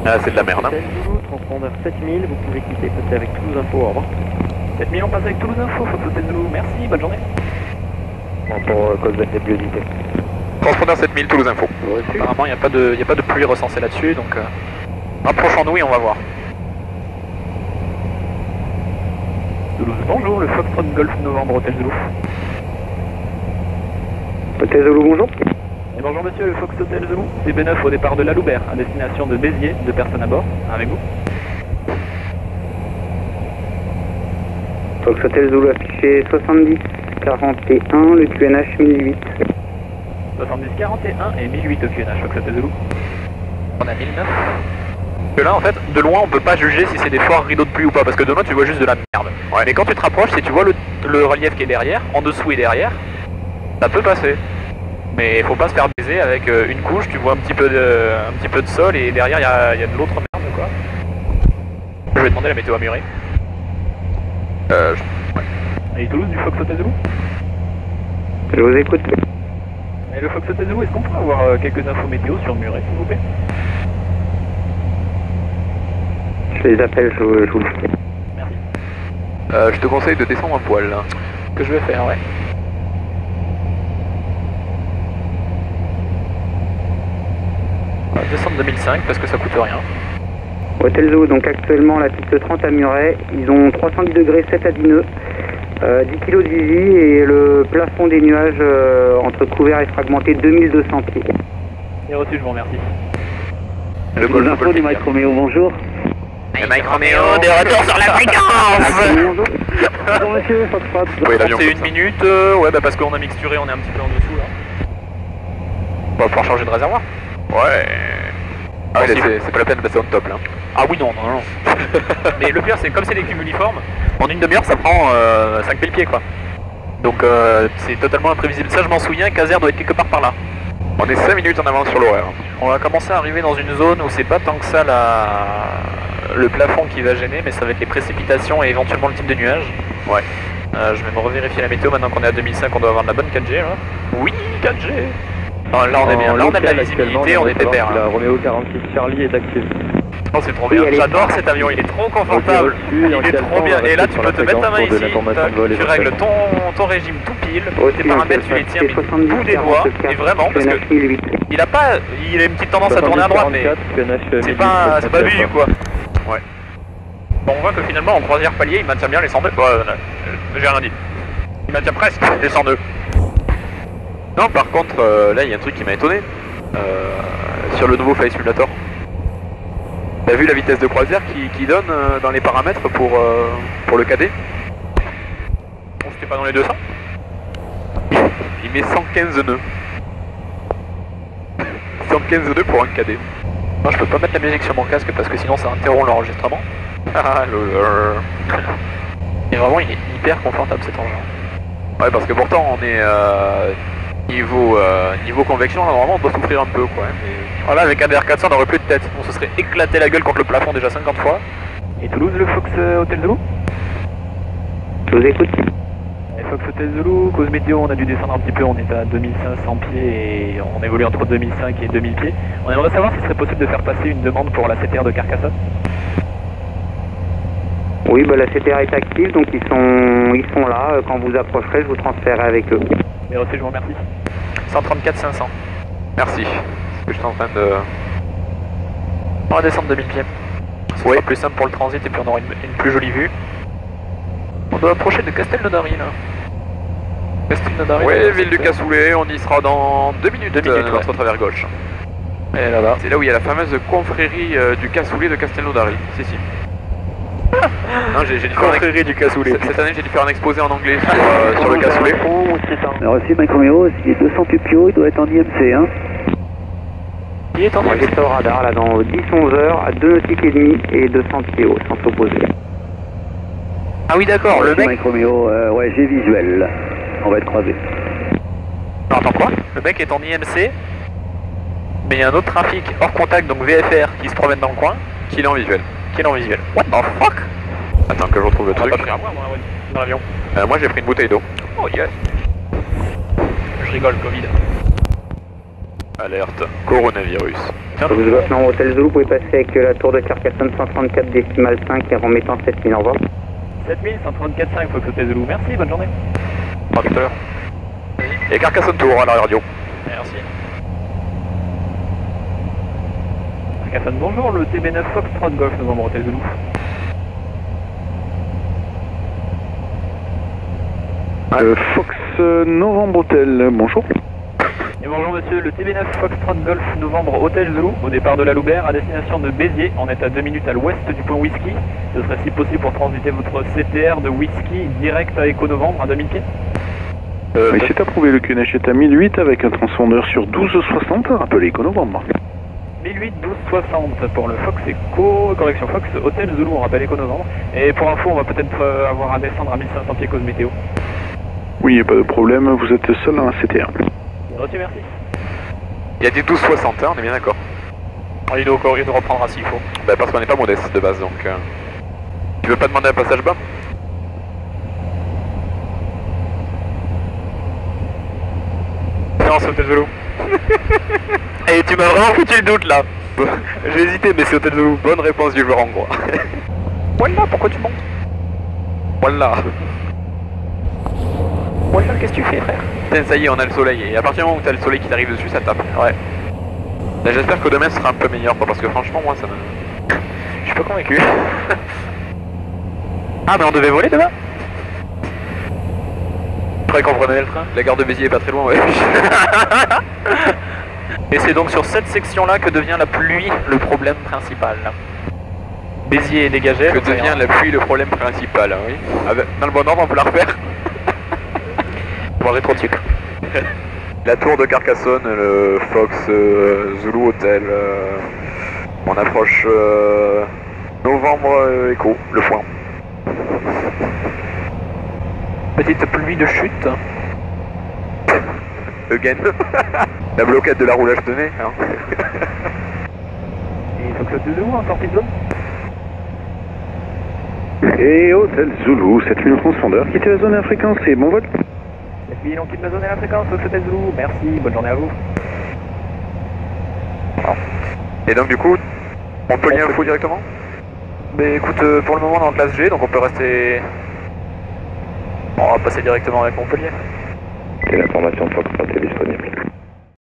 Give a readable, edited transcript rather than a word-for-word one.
Ah, c'est de la merde. Hein. Zulu, transpondeur 7000, vous pouvez quitter, passer avec Toulouse Info, au revoir. 7000, on passe avec Toulouse Info, Fox Hotel Zulu, merci, bonne journée. Bon, pour cause d'infiabilité. Transpondeur 7000, Toulouse Info. Apparemment, il n'y a pas de pluie recensée là-dessus, donc rapprochons-nous et on va voir. Toulouse, bonjour, le Foxtrot Golf Novembre Hotel Zulu. Hotel Zulu, bonjour. Et bonjour monsieur, le Fox Hotel Zulu, c'est B9 au départ de la Loubert, à destination de Béziers, 2 personnes à bord, avec vous. Fox Hotel Zulu affiché 70 41, le QNH 1008. 70 41 et 1008 au QNH, Fox Hotel Zulu. On a 1009. Que là en fait, de loin on peut pas juger si c'est des forts rideaux de pluie ou pas, parce que de loin tu vois juste de la merde. Ouais. Mais quand tu te rapproches, si tu vois le relief qui est derrière, en dessous et derrière, ça peut passer. Mais faut pas se faire baiser avec une couche, tu vois un petit peu de sol et derrière il y a de l'autre merde quoi. Je vais demander la météo à Muret. Et Toulouse du Fox Hotel Zulu. Je vous écoute. Et le Fox Hotel Zulu, est-ce qu'on peut avoir quelques infos météo sur Muret s'il vous plaît? Je les appelle, je vous le fais. Merci. Je te conseille de descendre un poil. Là. Que je vais faire, ouais. On va descendre 2005 parce que ça coûte rien. Hotel Zulu, donc actuellement la piste 30 à Muret, ils ont 310 degrés 7 à 10 nœuds, 10 kg de vigie et le plafond des nuages entre couverts et fragmentés 2200 pieds. Et reçu, je vous remercie. Le golf infos du Mike Romeo, bonjour. Le Mike Romeo de retour sur la fréquence. Bonjour. Bonjour monsieur, Foxtrot. Oui, l'avion C'est peut une minute, ouais bah parce qu'on a mixturé, on est un petit peu en dessous là. On va pouvoir changer de réservoir. Ouais. Ah oui, Bon, c'est pas la peine de passer en top là. Ah oui, non. Mais le pire, c'est comme c'est des cubes uniformes, en une demi-heure, ça prend 5 000 pieds, quoi. Donc c'est totalement imprévisible. Ça, je m'en souviens, Caser doit être quelque part par là. On est 5 minutes en avance sur l'horaire. On va commencer à arriver dans une zone où c'est pas tant que ça le plafond qui va gêner, mais ça va être les précipitations et éventuellement le type de nuage. Ouais. Je vais me revérifier la météo maintenant qu'on est à 2005, on doit avoir de la bonne 4G là. Oui, 4G. Ah, là on est bien, là on a de la visibilité, on est pépère. La Romeo 46 Charlie est active. Oh, c'est trop bien, j'adore cet avion, il est trop confortable, il est trop bien. Et là tu peux te mettre ta main ici, tu règles ton régime tout pile, tes paramètres tu les tiens mais bout des doigts, et vraiment parce que il a une petite tendance à tourner à droite mais c'est pas vu quoi. Ouais. Bon, on voit que finalement en croisière palier il maintient bien les 102. J'ai rien dit. Il maintient presque les 102. Non, par contre, là, il y a un truc qui m'a étonné. Sur le nouveau Flight Simulator. T'as vu la vitesse de croisière qui donne dans les paramètres pour le cadet? Bon, c'était pas dans les 200. Il met 115 nœuds. 115 nœuds pour un cadet. Moi je peux pas mettre la musique sur mon casque parce que sinon ça interrompt l'enregistrement. Ah, Et vraiment il est hyper confortable cet engin. Ouais, parce que pourtant on est niveau convection, là, normalement on doit souffrir un peu quoi. Mais... Voilà, avec un DR400 on n'aurait plus de tête. On se serait éclaté la gueule contre le plafond déjà 50 fois. Et Toulouse, le Fox Hotel Zulu? Je vous écoute. Et Fox Hotel Zulu, cause météo, on a dû descendre un petit peu, on est à 2500 pieds et on évolue entre 2005 et 2000 pieds. On aimerait savoir s'il serait possible de faire passer une demande pour la CTR de Carcassonne. Oui, bah, la CTR est active, donc ils sont là. Quand vous approcherez, je vous transférerai avec eux. Et reçu, je vous remercie. 134 500. merci. Parce que je suis en train de... On va descendre 2000 pieds. Ce sera plus simple pour le transit et puis on aura une plus jolie vue. On doit approcher de Castelnaudary là. Castelnaudary. Ouais, ville du Cassoulet, on y sera dans 2 minutes, notre travers gauche. Et là-bas. C'est là où il y a la fameuse confrérie du Cassoulet de Castelnaudary. Si. Non, j'ai dû faire Confrérie du Cassoulet. Cette année, j'ai dû faire un exposé en anglais sur le Cassoulet. Reçu Mike Romeo, il est 200 pupio, il doit être en IMC. Hein. Il est en Moi j'étais au radar là dans 10-11 heures à 2 nautiques et demi et 200 pieds au sens opposé. Ah oui d'accord, le mec... Mike Romeo, ouais j'ai visuel, on va être croisés. Attends quoi? Le mec est en IMC, mais il y a un autre trafic hors contact, donc VFR, qui se promène dans le coin. Qui est en visuel. Qui est en visuel. What the fuck? Attends que je retrouve le truc. Pas pris à moi, dans l'avion. Moi j'ai pris une bouteille d'eau. Oh yes. Je rigole, Covid. Alerte, coronavirus. Vous maintenant Hôtel Zulu, vous pouvez passer avec la tour de Carcassonne 134 décimal 5 et remettant 7000, au revoir. 7134.5, Fox Hotel Zulu, merci, bonne journée. À tout à l'heure. Et Carcassonne Tour à la radio. Merci. Carcassonne, bonjour, le TB9 Foxtrot Golf Novembre Hôtel Zulu. Fox Novembre Hôtel, bonjour. Et bonjour monsieur, le TB9 Foxtrot Golf Novembre Hôtel Zulu, au départ de la Loubert, à destination de Béziers, on est à 2 minutes à l'ouest du point Whisky. Ce serait si possible pour transiter votre CTR de Whisky direct à Eco Novembre à 2000 pieds. Oui, c'est approuvé, le QNH est à 1008 avec un transpondeur sur 1260, rappelez Eco Novembre. 1008 1260 pour le Fox Eco, correction Fox Hôtel Zulu, on rappelle Eco Novembre. Et pour info, on va peut-être avoir à descendre à 1500 pieds cause météo. Oui, y a pas de problème, vous êtes seul dans la CTR. Reçu, merci. Il y a des 1260, hein, on est bien d'accord. Il doit reprendre s'il faut. Bah parce qu'on n'est pas modeste de base donc... Tu veux pas demander un passage bas? Non, c'est Hôtel Zulu. Et tu m'as vraiment foutu le doute là. J'ai hésité mais c'est Hôtel Zulu. Bonne réponse du joueur hongrois. Voilà, pourquoi tu montes? Voilà. Voilà, qu'est-ce que tu fais, frère? Tiens, ça y est, on a le soleil. Et à partir du moment où t'as le soleil qui t'arrive dessus, ça tape. Ouais. Là, j'espère que demain sera un peu meilleur, quoi, parce que franchement, moi, ça me... Je suis pas convaincu. Ah, mais on devait voler demain? Je croyais qu'on prenait le train. La gare de Béziers est pas très loin, ouais. Et c'est donc sur cette section-là que devient la pluie le problème principal. Béziers est dégagé. Que devient la pluie le problème principal, hein, oui. Dans le bon ordre, on peut la refaire. On va rétro-dessus. La tour de Carcassonne, le Fox Zulu Hotel. On approche Novembre Echo, le point. Petite pluie de chute. Again. La bloquette de la roulage de nez. Hein. Et Fox Hotel Zulu en sortie de zone. Et Hôtel Zulu, 7000 transpondeur, quittez la zone à fréquence et bon vol. Oui, on quitte la zone et la fréquence, Fox Hotel Zulu, merci, bonne journée à vous. Et donc du coup, Montpellier Info directement? Mais écoute, pour le moment on est en classe G, donc on peut rester... On va passer directement avec Montpellier. Et l'information de Fox est disponible.